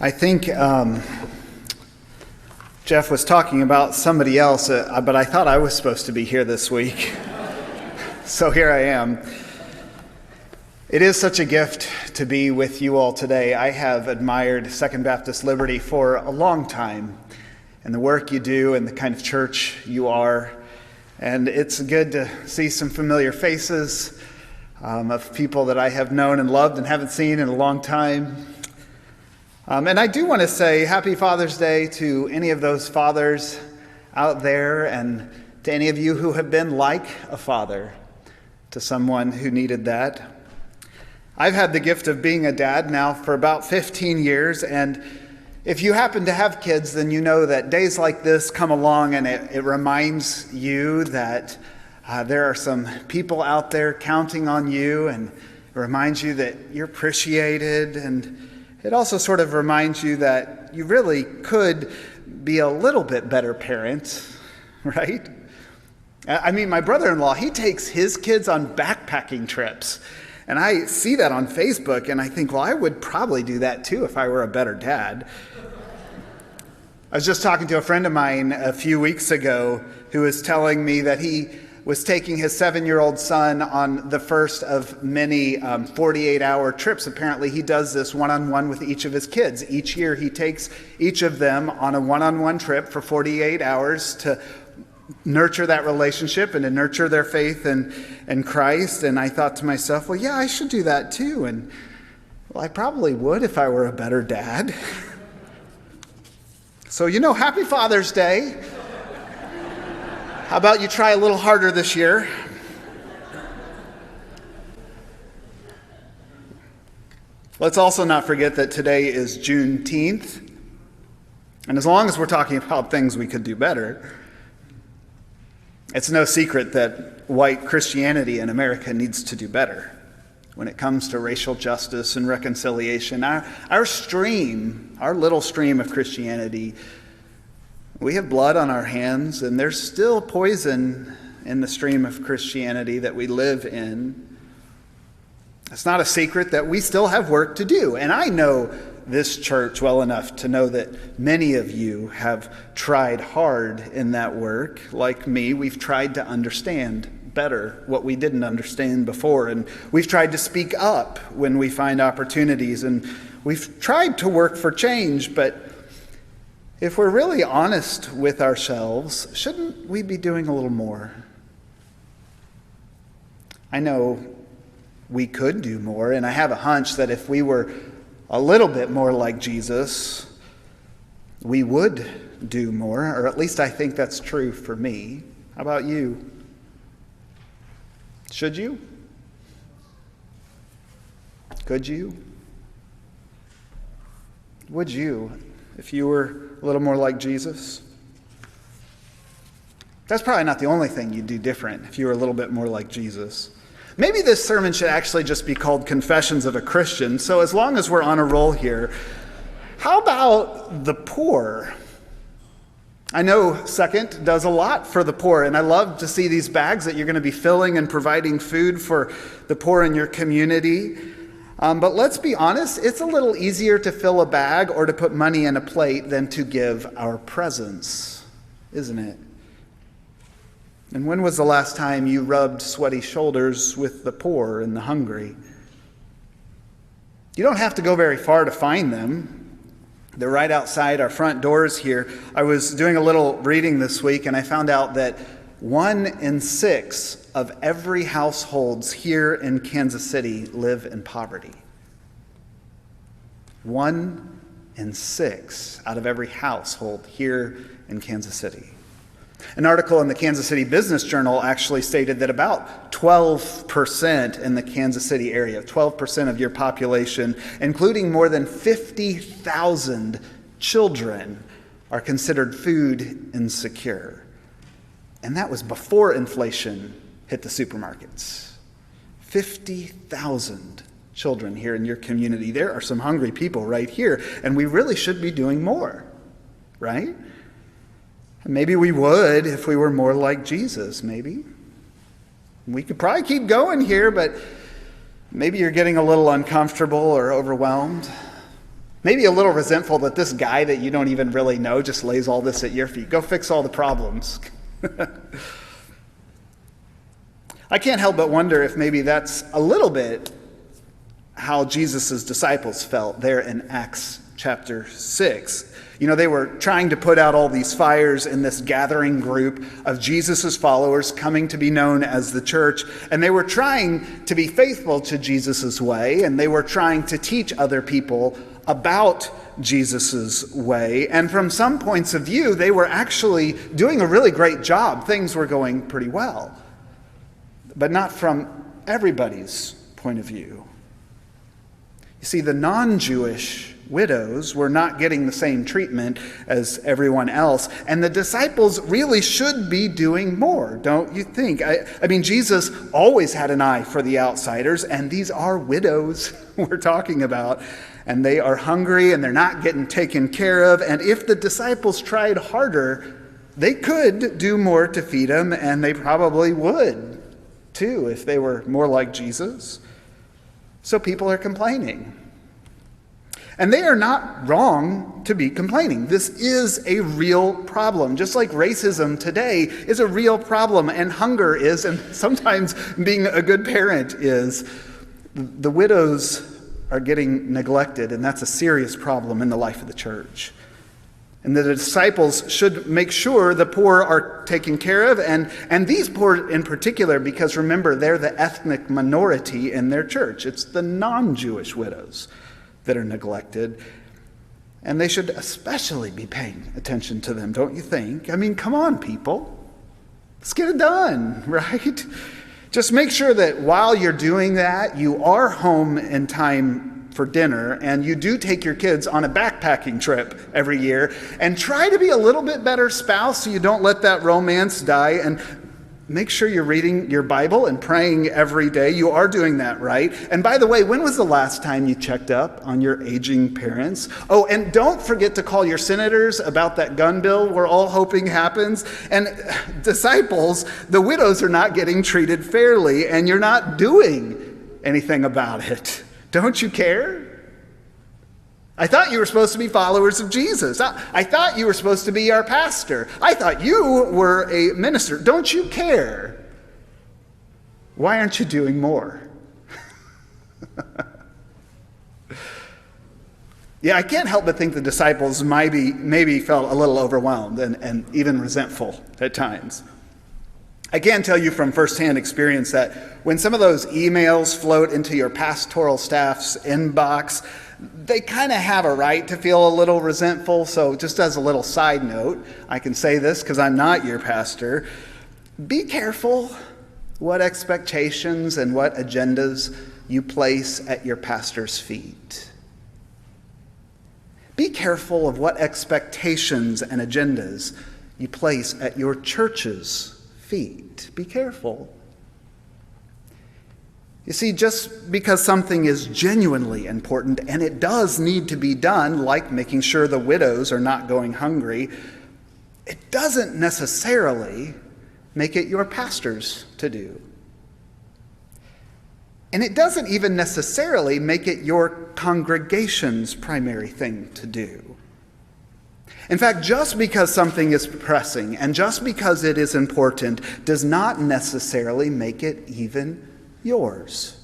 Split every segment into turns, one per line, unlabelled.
I think Jeff was talking about somebody else, but I thought I was supposed to be here this week. So here I am. It is such a gift to be with you all today. I have admired Second Baptist Liberty for a long time, and the work you do and the kind of church you are. And it's good to see some familiar faces of people that I have known and loved and haven't seen in a long time. And I do want to say Happy Father's Day to any of those fathers out there, and to any of you who have been like a father to someone who needed that. I've had the gift of being a dad now for about 15 years, and if you happen to have kids, then you know that days like this come along and it reminds you that there are some people out there counting on you, and it reminds you that you're appreciated, and it also sort of reminds you that you really could be a little bit better parent, right? I mean, my brother-in-law, he takes his kids on backpacking trips. And I see that on Facebook, and I think, well, I would probably do that too if I were a better dad. I was just talking to a friend of mine a few weeks ago who was telling me that he was taking his 7-year-old son on the first of many 48-hour trips. Apparently, he does this one-on-one with each of his kids. Each year, he takes each of them on a one-on-one trip for 48 hours to nurture that relationship and to nurture their faith in Christ. And I thought to myself, well, yeah, I should do that too. And well, I probably would if I were a better dad. So, Happy Father's Day. How about you try a little harder this year? Let's also not forget that today is Juneteenth. And as long as we're talking about things we could do better, it's no secret that white Christianity in America needs to do better when it comes to racial justice and reconciliation. Our little stream of Christianity, we have blood on our hands, and there's still poison in the stream of Christianity that we live in. It's not a secret that we still have work to do. And I know this church well enough to know that many of you have tried hard in that work. Like me, we've tried to understand better what we didn't understand before. And we've tried to speak up when we find opportunities. And we've tried to work for change, but if we're really honest with ourselves, shouldn't we be doing a little more? I know we could do more, and I have a hunch that if we were a little bit more like Jesus, we would do more, or at least I think that's true for me. How about you? Should you? Could you? Would you? If you were a little more like Jesus? That's probably not the only thing you'd do different if you were a little bit more like Jesus. Maybe this sermon should actually just be called Confessions of a Christian. So as long as we're on a roll here, how about the poor? I know Second does a lot for the poor, and I love to see these bags that you're going to be filling and providing food for the poor in your community. But let's be honest, it's a little easier to fill a bag or to put money in a plate than to give our presence, isn't it? And when was the last time you rubbed sweaty shoulders with the poor and the hungry? You don't have to go very far to find them. They're right outside our front doors here. I was doing a little reading this week, and I found out that 1 in 6 of every households here in Kansas City live in poverty. 1 in 6 out of every household here in Kansas City. An article in the Kansas City Business Journal actually stated that about 12% in the Kansas City area, 12% of your population, including more than 50,000 children, are considered food insecure. And that was before inflation hit the supermarkets. 50,000 children here in your community. There are some hungry people right here, and we really should be doing more, right? And maybe we would if we were more like Jesus, maybe. We could probably keep going here, but maybe you're getting a little uncomfortable or overwhelmed. Maybe a little resentful that this guy that you don't even really know just lays all this at your feet. Go fix all the problems. I can't help but wonder if maybe that's a little bit how Jesus' disciples felt there in Acts chapter 6. You know, they were trying to put out all these fires in this gathering group of Jesus' followers coming to be known as the church. And they were trying to be faithful to Jesus' way, and they were trying to teach other people about Jesus' way. And from some points of view, they were actually doing a really great job. Things were going pretty well. But not from everybody's point of view. You see, the non-Jewish widows were not getting the same treatment as everyone else. And the disciples really should be doing more, don't you think? I mean, Jesus always had an eye for the outsiders, and these are widows we're talking about. And they are hungry, and they're not getting taken care of. And if the disciples tried harder, they could do more to feed them, and they probably would, too, if they were more like Jesus. So people are complaining. And they are not wrong to be complaining. This is a real problem. Just like racism today is a real problem, and hunger is, and sometimes being a good parent is. The widows are getting neglected, and that's a serious problem in the life of the church. And the disciples should make sure the poor are taken care of, and these poor in particular, because remember, they're the ethnic minority in their church. It's the non-Jewish widows that are neglected, and they should especially be paying attention to them, don't you think? I mean, come on, people. Let's get it done, right? Just make sure that while you're doing that, you are home in time for dinner, and you do take your kids on a backpacking trip every year, and try to be a little bit better spouse so you don't let that romance die, and make sure you're reading your Bible and praying every day. You are doing that, right? And by the way, when was the last time you checked up on your aging parents? Oh, and don't forget to call your senators about that gun bill we're all hoping happens. And disciples, the widows are not getting treated fairly, and you're not doing anything about it. Don't you care? I thought you were supposed to be followers of Jesus. I thought you were supposed to be our pastor. I thought you were a minister. Don't you care? Why aren't you doing more? Yeah, I can't help but think the disciples maybe felt a little overwhelmed and even resentful at times. I can tell you from firsthand experience that when some of those emails float into your pastoral staff's inbox, they kind of have a right to feel a little resentful. So just as a little side note, I can say this because I'm not your pastor. Be careful what expectations and what agendas you place at your pastor's feet. Be careful of what expectations and agendas you place at your church's feet. Be careful. You see, just because something is genuinely important, and it does need to be done, like making sure the widows are not going hungry, it doesn't necessarily make it your pastor's to do. And it doesn't even necessarily make it your congregation's primary thing to do. In fact, just because something is pressing and just because it is important does not necessarily make it even yours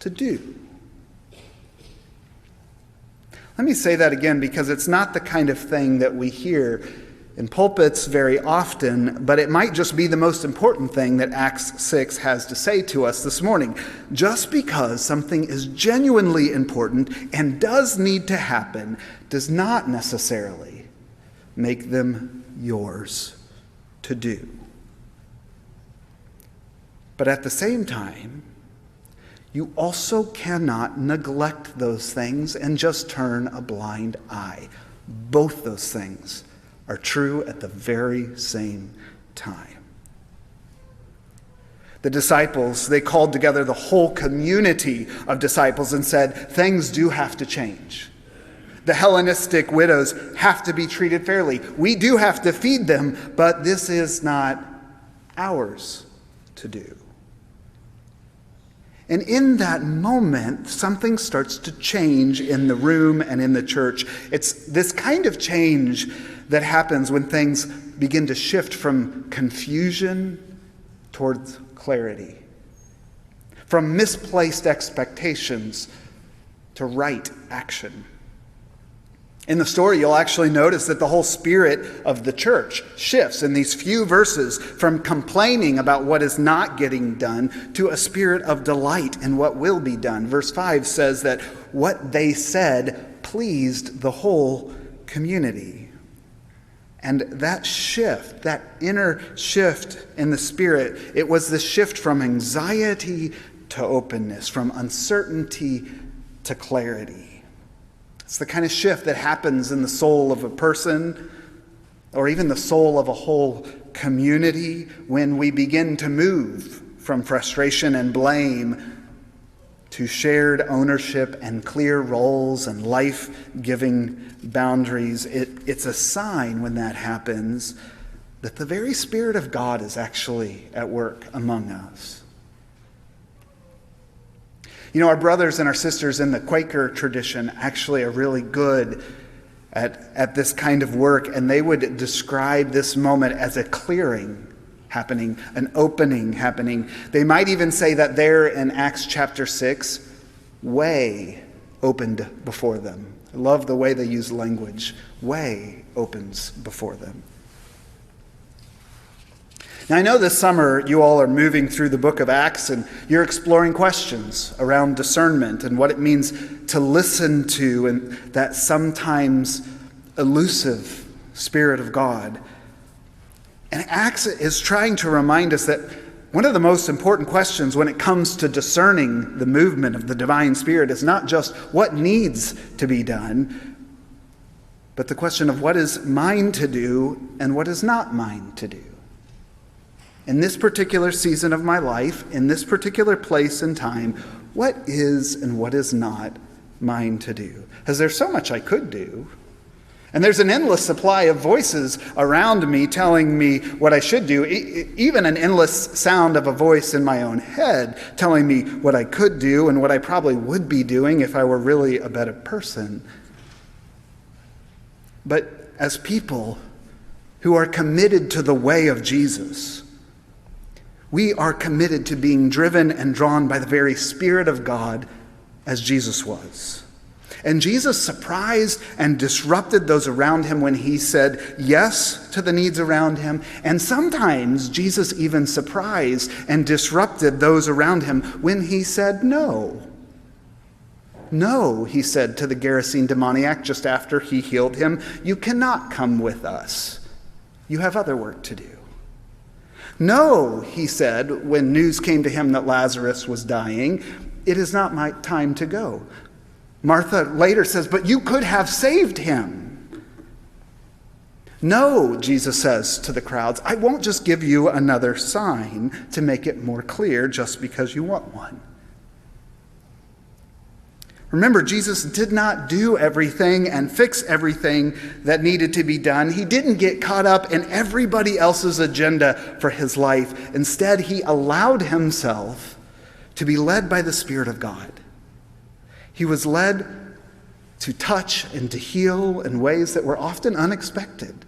to do. Let me say that again, because it's not the kind of thing that we hear in pulpits very often, but it might just be the most important thing that Acts 6 has to say to us this morning. Just because something is genuinely important and does need to happen does not necessarily make them yours to do. But at the same time, you also cannot neglect those things and just turn a blind eye. Both those things are true at the very same time. The disciples, they called together the whole community of disciples and said, things do have to change. The Hellenistic widows have to be treated fairly. We do have to feed them, but this is not ours to do. And in that moment, something starts to change in the room and in the church. It's this kind of change that happens when things begin to shift from confusion towards clarity, from misplaced expectations to right action. In the story, you'll actually notice that the whole spirit of the church shifts in these few verses from complaining about what is not getting done to a spirit of delight in what will be done. Verse 5 says that what they said pleased the whole community. And that shift, that inner shift in the spirit, it was the shift from anxiety to openness, from uncertainty to clarity. It's the kind of shift that happens in the soul of a person or even the soul of a whole community when we begin to move from frustration and blame to shared ownership and clear roles and life-giving boundaries. It's a sign when that happens that the very Spirit of God is actually at work among us. You know, our brothers and our sisters in the Quaker tradition actually are really good at this kind of work, and they would describe this moment as a clearing happening, an opening happening. They might even say that there in Acts chapter 6, way opened before them. I love the way they use language. Way opens before them. Now, I know this summer you all are moving through the book of Acts and you're exploring questions around discernment and what it means to listen to and that sometimes elusive Spirit of God. And Acts is trying to remind us that one of the most important questions when it comes to discerning the movement of the divine Spirit is not just what needs to be done, but the question of what is mine to do and what is not mine to do. In this particular season of my life, in this particular place and time, what is and what is not mine to do? Because there's so much I could do. And there's an endless supply of voices around me telling me what I should do, even an endless sound of a voice in my own head telling me what I could do and what I probably would be doing if I were really a better person. But as people who are committed to the way of Jesus, we are committed to being driven and drawn by the very Spirit of God as Jesus was. And Jesus surprised and disrupted those around him when he said yes to the needs around him. And sometimes Jesus even surprised and disrupted those around him when he said no. No, he said to the Gerasene demoniac just after he healed him, you cannot come with us. You have other work to do. No, he said, when news came to him that Lazarus was dying, it is not my time to go. Martha later says, but you could have saved him. No, Jesus says to the crowds, I won't just give you another sign to make it more clear just because you want one. Remember, Jesus did not do everything and fix everything that needed to be done. He didn't get caught up in everybody else's agenda for his life. Instead, he allowed himself to be led by the Spirit of God. He was led to touch and to heal in ways that were often unexpected.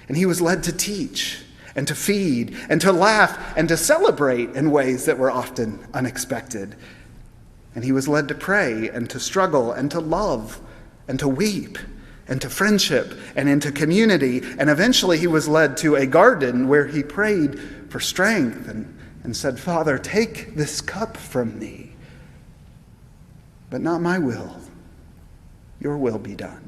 And he was led to teach and to feed and to laugh and to celebrate in ways that were often unexpected. And he was led to pray and to struggle and to love and to weep and to friendship and into community. And eventually he was led to a garden where he prayed for strength and said, Father, take this cup from me, but not my will, your will be done.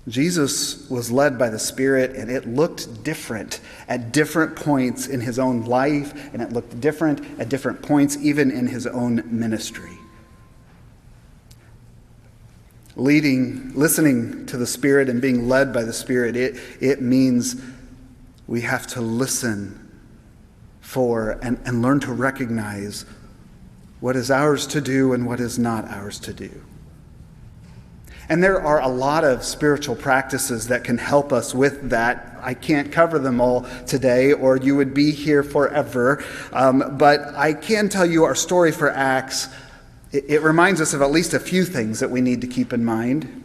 Jesus was led by the Spirit, and it looked different at different points in his own life, and it looked different at different points even in his own ministry. Listening to the Spirit and being led by the Spirit, it means we have to listen for and learn to recognize what is ours to do and what is not ours to do. And there are a lot of spiritual practices that can help us with that. I can't cover them all today, or you would be here forever. But I can tell you our story for Acts. It reminds us of at least a few things that we need to keep in mind.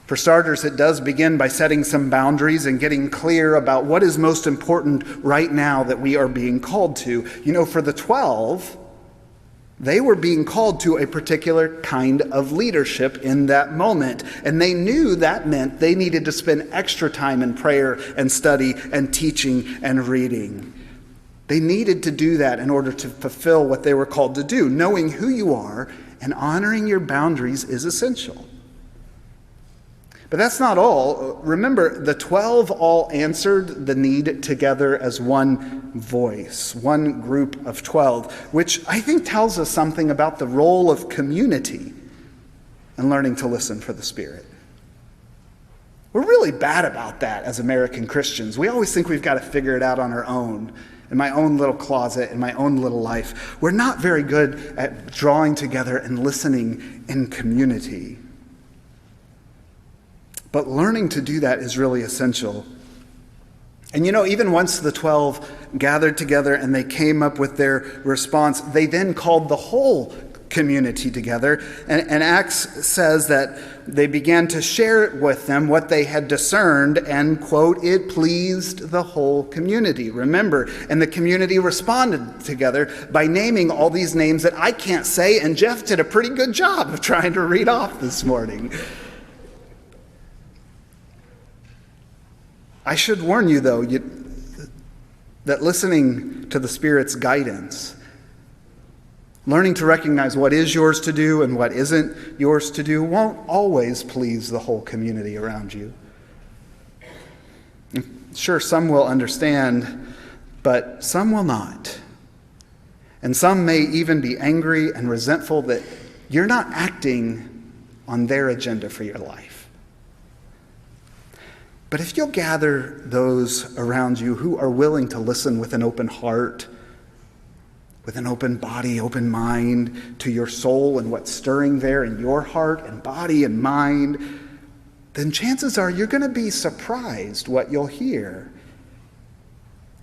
For starters, it does begin by setting some boundaries and getting clear about what is most important right now that we are being called to. You know, for the 12, they were being called to a particular kind of leadership in that moment. And they knew that meant they needed to spend extra time in prayer and study and teaching and reading. They needed to do that in order to fulfill what they were called to do. Knowing who you are and honoring your boundaries is essential. But that's not all. Remember, the 12 all answered the need together as one voice, one group of 12, which I think tells us something about the role of community in learning to listen for the Spirit. We're really bad about that as American Christians. We always think we've got to figure it out on our own, in my own little closet, in my own little life. We're not very good at drawing together and listening in community. But learning to do that is really essential. And you know, even once the 12 gathered together and they came up with their response, they then called the whole community together. And Acts says that they began to share with them what they had discerned, and, quote, it pleased the whole community. Remember, and the community responded together by naming all these names that I can't say, and Jeff did a pretty good job of trying to read off this morning. I should warn you, though, that listening to the Spirit's guidance, learning to recognize what is yours to do and what isn't yours to do, won't always please the whole community around you. Sure, some will understand, but some will not. And some may even be angry and resentful that you're not acting on their agenda for your life. But if you'll gather those around you who are willing to listen with an open heart, with an open body, open mind to your soul and what's stirring there in your heart and body and mind, then chances are you're going to be surprised what you'll hear.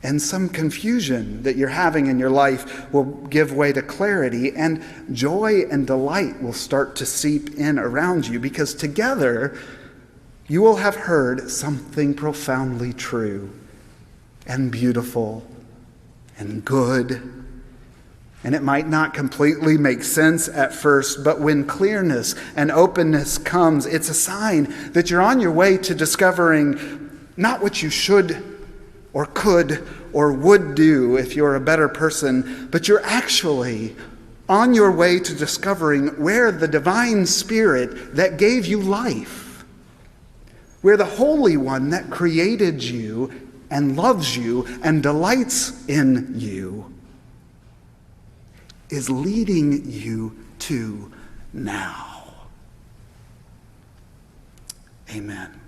And some confusion that you're having in your life will give way to clarity, and joy and delight will start to seep in around you, because together you will have heard something profoundly true and beautiful and good. And it might not completely make sense at first, but when clearness and openness comes, it's a sign that you're on your way to discovering not what you should or could or would do if you're a better person, but you're actually on your way to discovering where the divine Spirit that gave you life, where the Holy One that created you and loves you and delights in you is leading you to now. Amen.